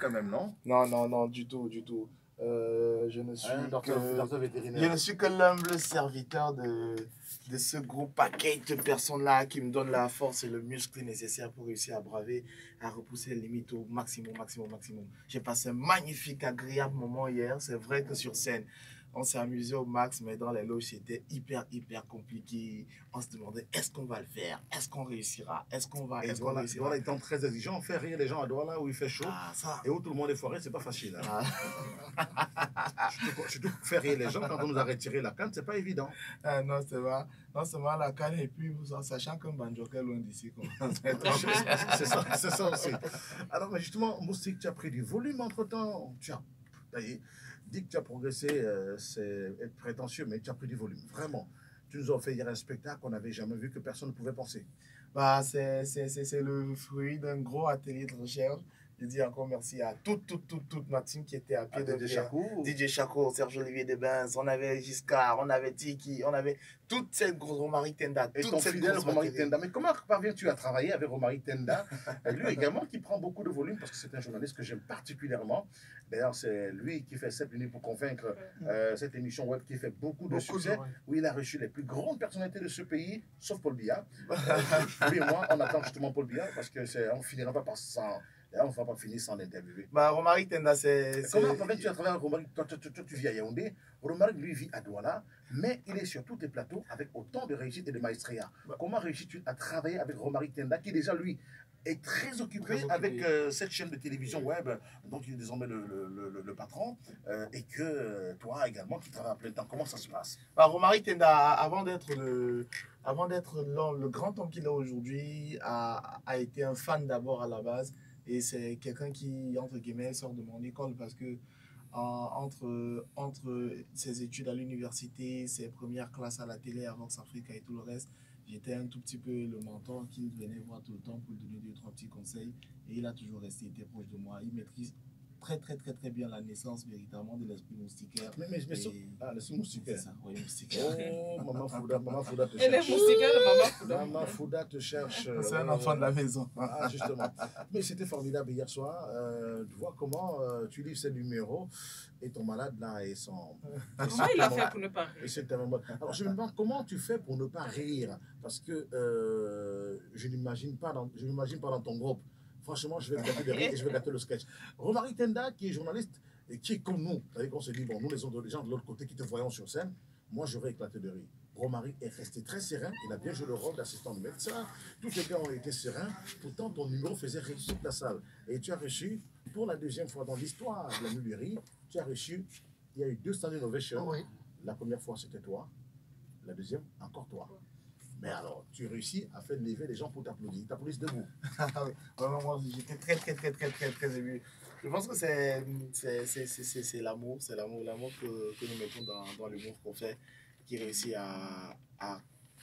quand même, non? Non, non, non, du tout, du tout. Je ne suis docteur vétérinaire. je ne suis que l'humble serviteur de ce gros paquet de personnes-là qui me donnent la force et le muscle nécessaire pour réussir à braver, à repousser les limites au maximum, maximum, maximum. J'ai passé un magnifique, agréable moment hier. C'est vrai que sur scène, on s'est amusé au max, mais dans les loges, c'était hyper, hyper compliqué. On se demandait, est-ce qu'on va le faire? Est-ce qu'on réussira? Est-ce qu'on va réussira? Douala étant très exigeant, on fait rire les gens à Douala où il fait chaud. Ah, ça. Et où tout le monde est foiré, c'est pas facile. Hein. Ah. Surtout faire rire les gens quand on nous a retiré la canne, c'est pas évident. Ah, non, c'est vrai. Non seulement la canne, et puis en sachant qu'un banjoka est loin d'ici. C'est ça aussi. Alors, mais justement, Moustique, tu as pris du volume entre-temps. Tu as dit que tu as progressé, c'est être prétentieux, mais tu as pris du volume. Vraiment. Tu nous as fait hier un spectacle qu'on n'avait jamais vu, que personne ne pouvait penser. Bah, c'est le fruit d'un gros atelier de recherche. Je dis encore merci à toute ma team qui était à pied de DJ Chaco, Serge Olivier Debens, on avait Giscard, on avait Tiki, on avait toute cette grosse Romaric Tenda. Et ton fidèle Romaric Tenda. Mais comment parviens-tu à travailler avec Romaric Tenda? Lui également qui prend beaucoup de volume parce que c'est un journaliste que j'aime particulièrement. D'ailleurs, c'est lui qui fait 7 minutes pour convaincre, cette émission web qui fait beaucoup de succès, où il a reçu les plus grandes personnalités de ce pays, sauf Paul Biya. Lui et moi, on attend justement Paul Biya parce qu'on ne finira pas par ça. Là, on ne va pas finir sans l'interviewer. Bah, Romaric Tenda, c'est... Comment tu as travaillé avec Romaric? Toi, tu vis à Yaoundé. Romaric, lui, vit à Douala. Mais il est sur tous tes plateaux avec autant de réussite et de maestria. Comment réussis-tu à travailler avec Romaric Tenda, qui déjà, lui, est très occupé avec cette chaîne de télévision web, dont il est désormais le patron, et que toi également, qui travailles à plein temps. Comment ça se passe? Bah, Romaric Tenda, avant d'être le grand homme qu'il est aujourd'hui, a été un fan d'abord à la base. Et c'est quelqu'un qui, entre guillemets, sort de mon école parce que entre ses études à l'université, ses premières classes à la télé à Vox Africa et tout le reste, j'étais un tout petit peu le mentor qu'il venait voir tout le temps pour donner 2-3 petits conseils. Et il a toujours resté, été proche de moi. Il maîtrise très bien la naissance véritablement de l'esprit moustiquaire. L'esprit moustiquaire. C'est ça, oui, moustiquaire. Oh, Maman Fouda te cherche. Elle est moustiquaire, Maman Fouda. Maman Fouda te cherche. C'est un enfant de la maison. Ah, justement. Mais c'était formidable hier soir de voir comment tu livres ces numéros et ton malade là et son... Comment il a fait pour ne pas rire? Alors je me demande comment tu fais pour ne pas rire parce que je n'imagine pas dans ton groupe. Franchement, je vais gâter des rires et je vais gâter le sketch. Romaric Tenda, qui est journaliste et qui est comme nous, on se dit, bon, nous les gens de l'autre côté qui te voyons sur scène, moi j'aurais éclaté de rire. Romaric est resté très serein, il a bien joué le rôle d'assistant de médecin, tous les gars ont été sereins, pourtant ton numéro faisait rire toute la salle. Et tu as reçu, pour la deuxième fois dans l'histoire de la Nuit du Rire, tu as reçu, il y a eu 2 standing ovations. Oui. La première fois c'était toi, la deuxième, encore toi. Mais alors, tu réussis à faire lever les gens pour t'applaudir. Ils t'applaudissent debout. Moi, j'étais très ému. Je pense que c'est l'amour, l'amour que nous mettons dans l'humour qu'on fait, qui réussit à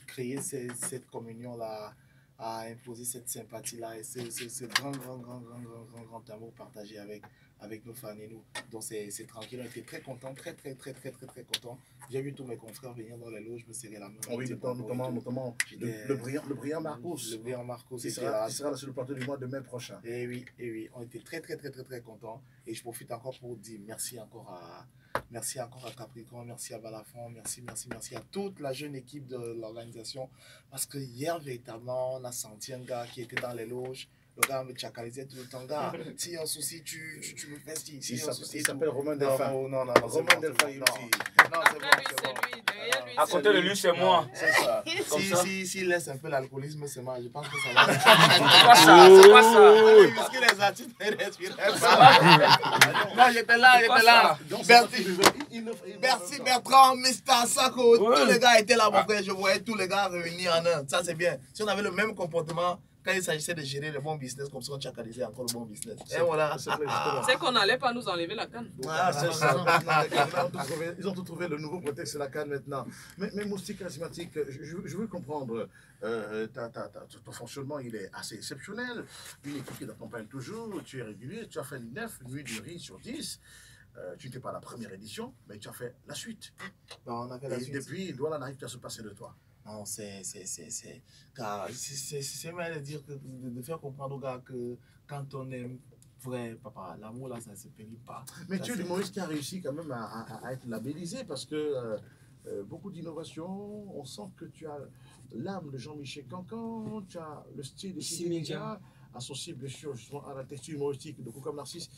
créer cette communion-là, à imposer cette sympathie-là et ce grand amour partagé avec nos fans et nous. Donc c'est tranquille, on était très contents, très contents. J'ai vu tous mes confrères venir dans les loges, me serrer la main. Oui, notamment le brillant Marcos. Le brillant Marcos. Il sera sur le plateau du mois de mai prochain. Et oui, on était très contents. Et je profite encore pour dire merci encore à Capricorn, merci à Balafon, merci à toute la jeune équipe de l'organisation. Parce que hier, véritablement, on a senti un gars qui était dans les loges. Le gars me chacalisait tout le temps. Gars, si un souci, tu me fais ci. Il s'appelle Romain Delphin. Non, Romain Delphin aussi. Non, c'est bon. À côté de lui, c'est moi. C'est ça. S'il laisse un peu l'alcoolisme, c'est moi. Je pense que ça va. C'est quoi ça? Parce que les artistes ne respiraient pas. Non, j'étais là. Merci Bertrand, Mr. Sako. Tous les gars étaient là, mon frère. Je voyais tous les gars réunis en un. Ça, c'est bien. Si on avait le même comportement, quand il s'agissait de gérer le bon business, comme ça, on chacalisait encore le bon business. Et voilà. C'est qu'on n'allait pas nous enlever la canne. Ah, c'est ça. Ils ont tout trouvé, le nouveau prétexte, c'est la canne maintenant. Mais Moustique Charismatique, je veux comprendre, ton fonctionnement, il est assez exceptionnel. Une équipe qui t'accompagne toujours, tu es régulier, tu as fait 9 nuits du riz sur 10. Tu n'étais pas la première édition, mais tu as fait la suite. Non, on a fait la suite. Et depuis, Douala n'arrive à se passer de toi. Non, c'est mal de dire de faire comprendre aux gars que quand on aime vrai, papa. L'amour, là, ça ne se périt pas. Mais Ça, tu es c'est- l'humoriste qui a réussi quand même à être labellisé parce que beaucoup d'innovations, on sent que tu as l'âme de Jean-Michel Cancan, tu as le style de Simédia, associé bien sûr justement à la texture humoristique de Koukam Narcisse.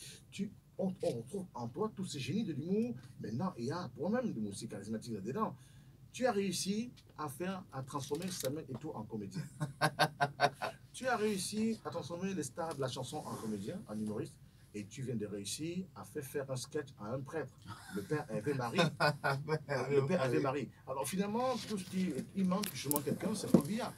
On retrouve en toi tous ces génies de l'humour. Maintenant, il y a toi-même de musique charismatique là-dedans. Tu as réussi à transformer Samuel Eto'o en comédien. Tu as réussi à transformer les stars de la chanson en comédien, en humoriste. Et tu viens de réussir à faire un sketch à un prêtre, le père Hervé Marie. Le père Hervé Marie. Alors finalement, tout ce qui il manque justement quelqu'un, c'est Paul Biya.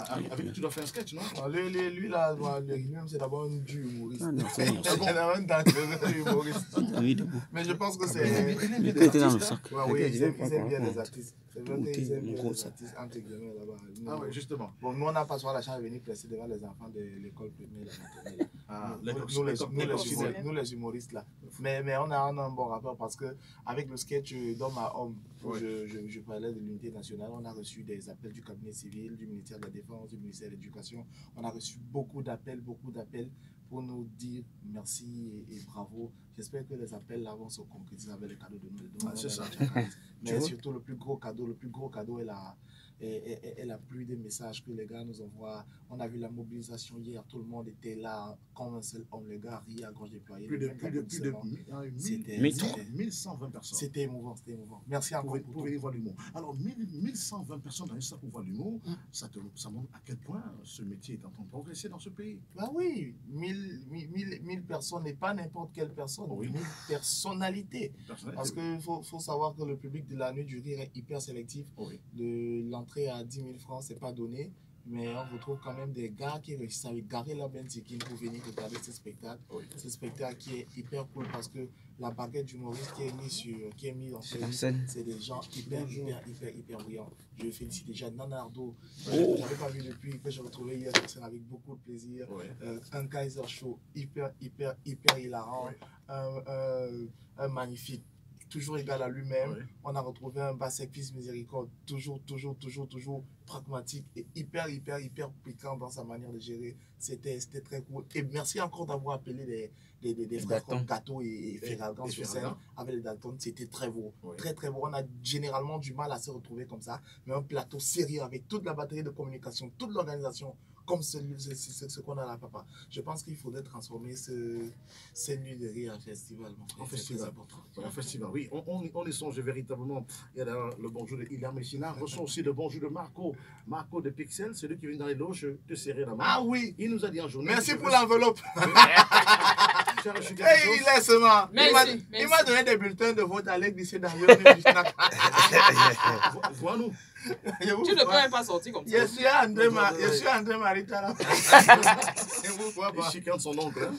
Avec qui tu dois faire un sketch, non? Lui, là, lui-même, c'est d'abord un du humoriste. Ah, non, c'est bon. C'est un dangereux humoriste. Oui, debout. Mais je pense que c'est... Il était dans le sac. Ouais, oui, ils aiment bien Ouais. les artistes. C'est vrai qu'ils aiment bien les artistes entre guillemets là-bas. Ah oui, justement. Bon, nous, on n'a pas souvent la chance de venir placer devant les enfants de l'école primaire, la maternelle. Nous, les humoristes, là. Mais on a un bon rapport parce que avec le sketch d'Homme à Homme, où je parlais de l'unité nationale, on a reçu des appels du cabinet civil, du ministère de la Défense, du ministère de l'Éducation. On a reçu beaucoup d'appels pour nous dire merci et bravo. J'espère que les appels là vont se concrétiser avec les cadeaux de nous. C'est ça. Mais surtout, le plus gros cadeau est la pluie des messages que les gars nous envoient. On a vu la mobilisation hier, tout le monde était là comme un seul homme, les gars riaient à gorge déployée. Plus de 1120 personnes. C'était émouvant. Merci encore pour venir voir l'humour. Alors, 1120 personnes dans un sac pour voir l'humour, ça montre à quel point ce métier est en train de progresser dans ce pays. Bah oui, 1000 personnes et pas n'importe quelle personne, 1000 personnalités. Parce qu'il faut savoir que le public de la nuit du rire est hyper sélectif. L'entrée à 10 000 francs, c'est pas donné. Mais on retrouve quand même des gars qui réussissent à garer la benzikine pour venir regarder ce spectacle. Ce spectacle qui est hyper cool parce que la baguette d'humoriste qui est mise en scène, c'est des gens hyper brillants. Je félicite déjà Nana Ardo. Je n'avais pas vu depuis que je retrouvais hier sur scène avec beaucoup de plaisir. Un Kaiser Show hyper hilarant. Un magnifique. Toujours égal à lui-même. On a retrouvé un Bassek Fils Miséricorde, toujours pragmatique et hyper piquant dans sa manière de gérer. C'était très cool. Et merci encore d'avoir appelé des frères comme Gâteau et Ferragan sur scène avec les Dalton. C'était très beau. Très beau. On a généralement du mal à se retrouver comme ça. Mais un plateau sérieux avec toute la batterie de communication, toute l'organisation, comme ce qu'on a là, papa. Je pense qu'il faudrait transformer cette nuit de rire en festival. En festival. En festival, oui. On y songe véritablement. Il y a le bonjour de Hilaire Messina. Reçoit aussi le bonjour de Marco de Pixel, celui qui vient dans les loges te serrer la main. Ah oui. Il nous a dit en journée. Merci pour l'enveloppe. Tu as reçu quelque chose? Il est seulement. Il m'a donné des bulletins de vote à l'église d'Ariel. Vois-nous. Tu ne peux même pas sortir comme ça. Je suis André Maritala. Il chicane son oncle.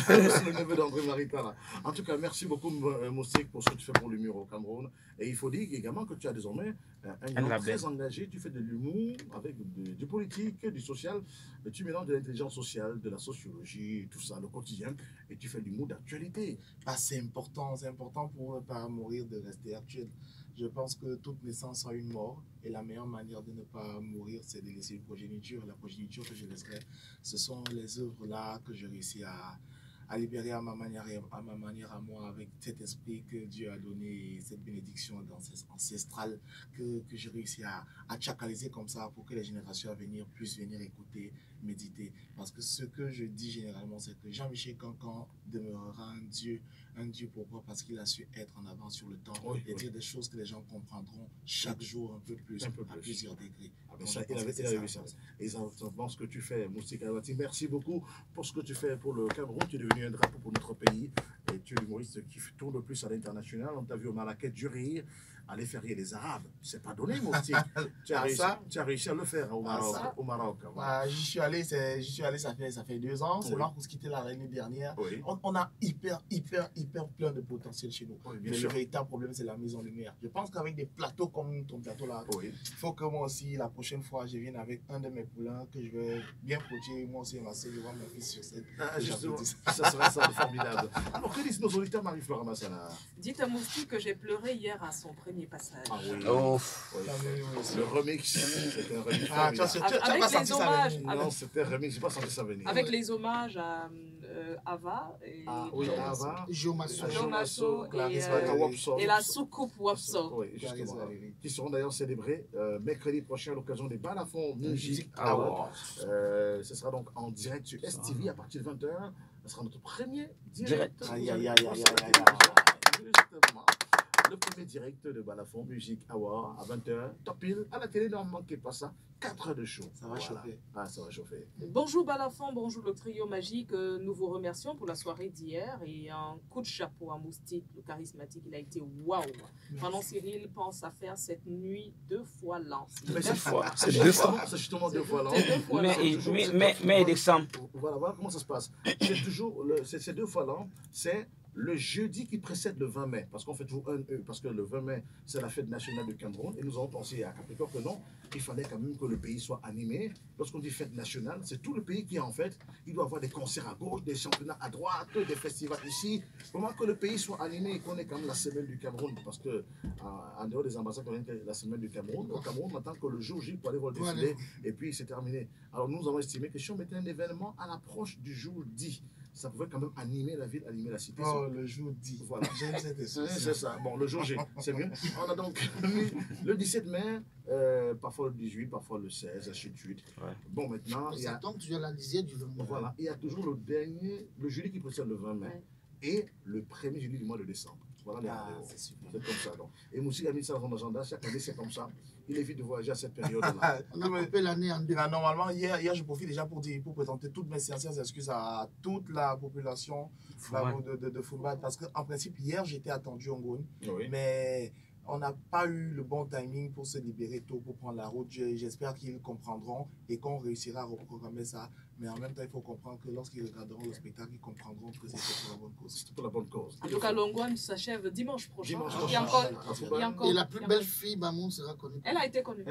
C'est le neveu d'André Maritala. En tout cas, merci beaucoup, Moustik, pour ce que tu fais pour l'humour au Cameroun. Et il faut dire également que tu as désormais un homme très engagé. Tu fais de l'humour avec du politique, du social. Et tu mélanges de l'intelligence sociale, de la sociologie, tout ça, le quotidien. Et tu fais de l'humour d'actualité. C'est important pour ne pas mourir de rester actuel. Je pense que toute naissance a une mort et la meilleure manière de ne pas mourir, c'est de laisser une progéniture. La progéniture que je laisserai, ce sont les œuvres-là que j'ai réussi à libérer à ma manière à moi, avec cet esprit que Dieu a donné, cette bénédiction ancestrale que j'ai réussi à chacaliser comme ça pour que les générations à venir puissent venir écouter, méditer. Parce que ce que je dis généralement, c'est que Jean-Michel Cancan demeurera un Dieu. Pourquoi? Parce qu'il a su être en avance sur le temps et dire des choses que les gens comprendront chaque jour un peu plus. À plusieurs degrés. Il avait vu ça. Et exactement ce que tu fais, Moustik Aouati. Merci beaucoup pour ce que tu fais pour le Cameroun. Tu es devenu un drapeau pour notre pays. Et tu es l'humoriste qui tourne le plus à l'international. On t'a vu au Marrakech du rire, aller faire rire les Arabes. C'est pas donné, Moustik. Tu as réussi à le faire au Maroc. J'y suis allé, ça fait 2 ans. C'est là qu'on se quittait l'année dernière. On a hyper plein de potentiel chez nous. Mais le véritable problème, c'est la mise en lumière. Je pense qu'avec des plateaux comme ton plateau là, il faut que moi aussi, la prochaine fois, je vienne avec un de mes poulains que je vais bien protéger. Moi aussi, ma soeur, devant mon fils sur scène. Justement, ça serait ça, formidable. Alors, que disent nos auditeurs, Marie-Flora Massana? Dites à Moustik que j'ai pleuré hier à son premier passage. Le remix, c'était un remix. Avec les hommages. Non, c'était un remix, j'ai pas senti ça venir. Avec les hommages à Ava et, Oui, Ava. Géomasso. Géomasso et la soucoupe Wapso. Oui, justement. Qui seront d'ailleurs célébrés mercredi prochain à l'occasion des Balafon Music Awards. Ce sera donc en direct sur STV à partir de 20h. Ce sera notre premier direct. Justement. Le premier direct de Balafon Music Award à 20h. Top pile à la télé, ne manquez pas ça. 4 heures de show. Ça va chauffer. Ah, ça va chauffer. Bonjour Balafon, bonjour le trio magique. Nous vous remercions pour la soirée d'hier et un coup de chapeau à Moustique, le charismatique. Il a été waouh. Pendant Cyril pense à faire cette nuit 2 fois l'an. Mais c'est justement 2 fois l'an. Mais décembre. Voilà comment ça se passe. C'est toujours, c'est 2 fois l'an. C'est le jeudi qui précède le 20 mai, parce qu'on fait toujours un E, parce que le 20 mai, c'est la fête nationale du Cameroun, et nous avons pensé à Capricorne que non, il fallait quand même que le pays soit animé. Lorsqu'on dit fête nationale, c'est tout le pays qui, en fait, il doit avoir des concerts à gauche, des championnats à droite, des festivals ici, comment que le pays soit animé et qu'on ait quand même la semaine du Cameroun, parce que, en dehors des ambassades, on a la semaine du Cameroun, au Cameroun, on attend que le jour J pour aller voir le défilé, et puis c'est terminé. Alors nous avons estimé que si on mettait un événement à l'approche du jour dit, ça pouvait quand même animer la ville, animer la cité. Oh, le jour dit. Voilà. J'aime cette expression. C'est ça. Bon, le jour J, c'est mieux. On a donc mis le 17 mai, parfois le 18, parfois le 16, ainsi de suite. Ouais. Bon, maintenant, il y a... Ça tombe toujours la lisière du 20 mai. Voilà. Il y a toujours le jeudi qui précède le 20 mai et le premier jeudi du mois de décembre. Voilà les rendez-vous. C'est comme ça. Donc. Et Moussi a mis ça dans son agenda. Chaque année, c'est comme ça. Il évite de voyager à cette période-là. On a coupé l'année en deux. Normalement, hier, je profite déjà pour présenter toutes mes sincères excuses à toute la population de Foumbat. Parce qu'en principe, hier, j'étais attendu en Gouin. Oui. Mais on n'a pas eu le bon timing pour se libérer tôt, pour prendre la route. J'espère qu'ils comprendront et qu'on réussira à reprogrammer ça. Mais en même temps, il faut comprendre que lorsqu'ils regarderont le spectacle, ils comprendront que c'était pour la bonne cause. C'était pour la bonne cause. En tout cas, l'Ongouane s'achève dimanche prochain. Il y a encore, et la plus belle fille, Maman, sera connue. Elle a été connue.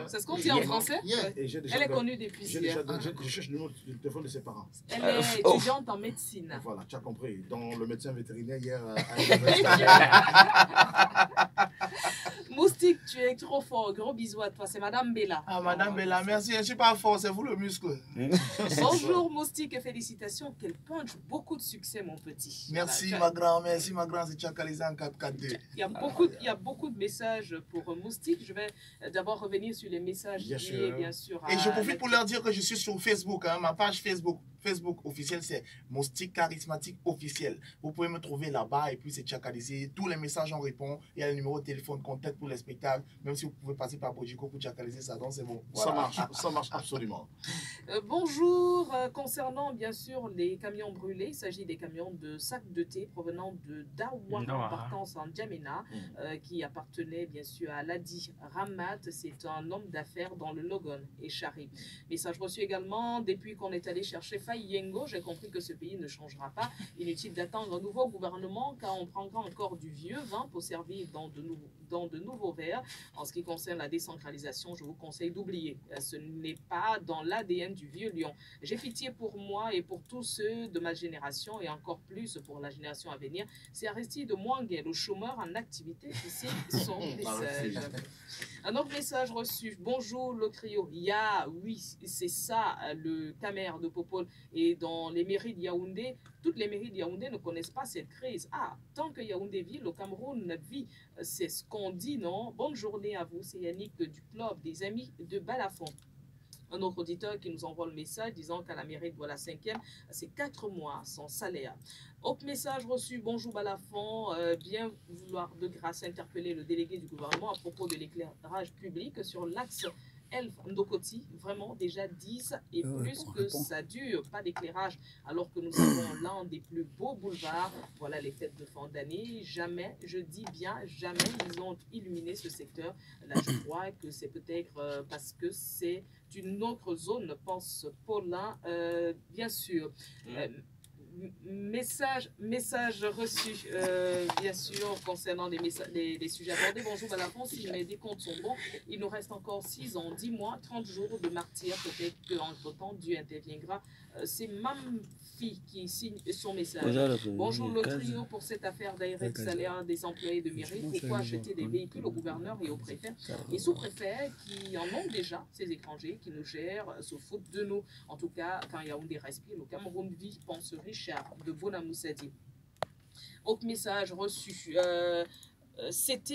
C'est ce qu'on dit en français. Elle est connue depuis hier. Je cherche le téléphone de ses parents. Elle est étudiante en médecine. Voilà, tu as compris. Dans le médecin vétérinaire hier. Moustique, tu es trop fort. Gros bisous à toi. C'est Madame Bella. Ah, Madame Bella, merci. Je ne suis pas fort, c'est vous le muscle. Bonjour Moustique et félicitations. Quel punch, beaucoup de succès mon petit. Merci ma grande, merci ma grande, c'est Tchakalisé en 4-4-2. Il y a beaucoup de messages pour Moustique. Je vais d'abord revenir sur les messages bien sûr. Et je profite pour leur dire que je suis sur Facebook, hein, ma page Facebook officielle, c'est Moustique Charismatique Officiel. Vous pouvez me trouver là-bas et puis c'est Tchakalisé. Tous les messages on répond. Il y a le numéro de téléphone, contact pour les spectacles. Même si vous pouvez passer par Bojiko pour Tchakalisé, ça donc c'est bon. Voilà. Ça marche absolument. Bonjour. Concernant bien sûr les camions brûlés, il s'agit des camions de sacs de thé provenant de Dawa en partance en Djamena qui appartenait bien sûr à Ladi Ramat. C'est un homme d'affaires dans le Logon et Chari. Message reçu également depuis qu'on est allé chercher Yengo, j'ai compris que ce pays ne changera pas. Inutile d'attendre un nouveau gouvernement car on prendra encore du vieux vin pour servir dans de nouveaux verres. En ce qui concerne la décentralisation, je vous conseille d'oublier. Ce n'est pas dans l'ADN du vieux lion. J'ai pitié pour moi et pour tous ceux de ma génération et encore plus pour la génération à venir. C'est Aristide Mwangué, le chômeur en activité. Ici, son message. Un autre message reçu. Bonjour le trio. Oui, c'est ça le Camer de Popol. Et dans les mairies de Yaoundé, toutes les mairies de Yaoundé ne connaissent pas cette crise. Tant que Yaoundé vit, le Cameroun vit. C'est ce qu'on dit, non? Bonne journée à vous. C'est Yannick du club des amis de Balafon. Un autre auditeur qui nous envoie le message disant qu'à la mairie de la 5e, c'est 4 mois sans salaire. Autre message reçu, bonjour Balafon, bien vouloir de grâce interpeller le délégué du gouvernement à propos de l'éclairage public sur l'axe Elf Ndokoti, vraiment déjà 10 et plus que ça dure, pas d'éclairage, alors que nous avons l'un des plus beaux boulevards. Voilà les fêtes de fin d'année. Jamais, je dis bien jamais, ils ont illuminé ce secteur. Là, je crois que c'est peut-être parce que c'est une autre zone, pense Paulin, bien sûr. Message reçu, bien sûr, concernant les sujets abordés. Bonjour Balafon, si mes décomptes sont bons, il nous reste encore 6 ans, 10 mois, 30 jours de martyr. Peut-être qu'entre-temps, Dieu interviendra C'est Mamfi qui signe son message. Bonjour le trio, pour cette affaire d'Aïrek Saléa des employés de mairie. Pourquoi acheter des véhicules au gouverneur et au préfet et sous-préfet qui en ont déjà, ces étrangers qui nous gèrent, se foutent de nous. En tout cas, quand Yaoundé respire, le Cameroun vit, pense Richard de Bonamoussadi. Autre message reçu. C'était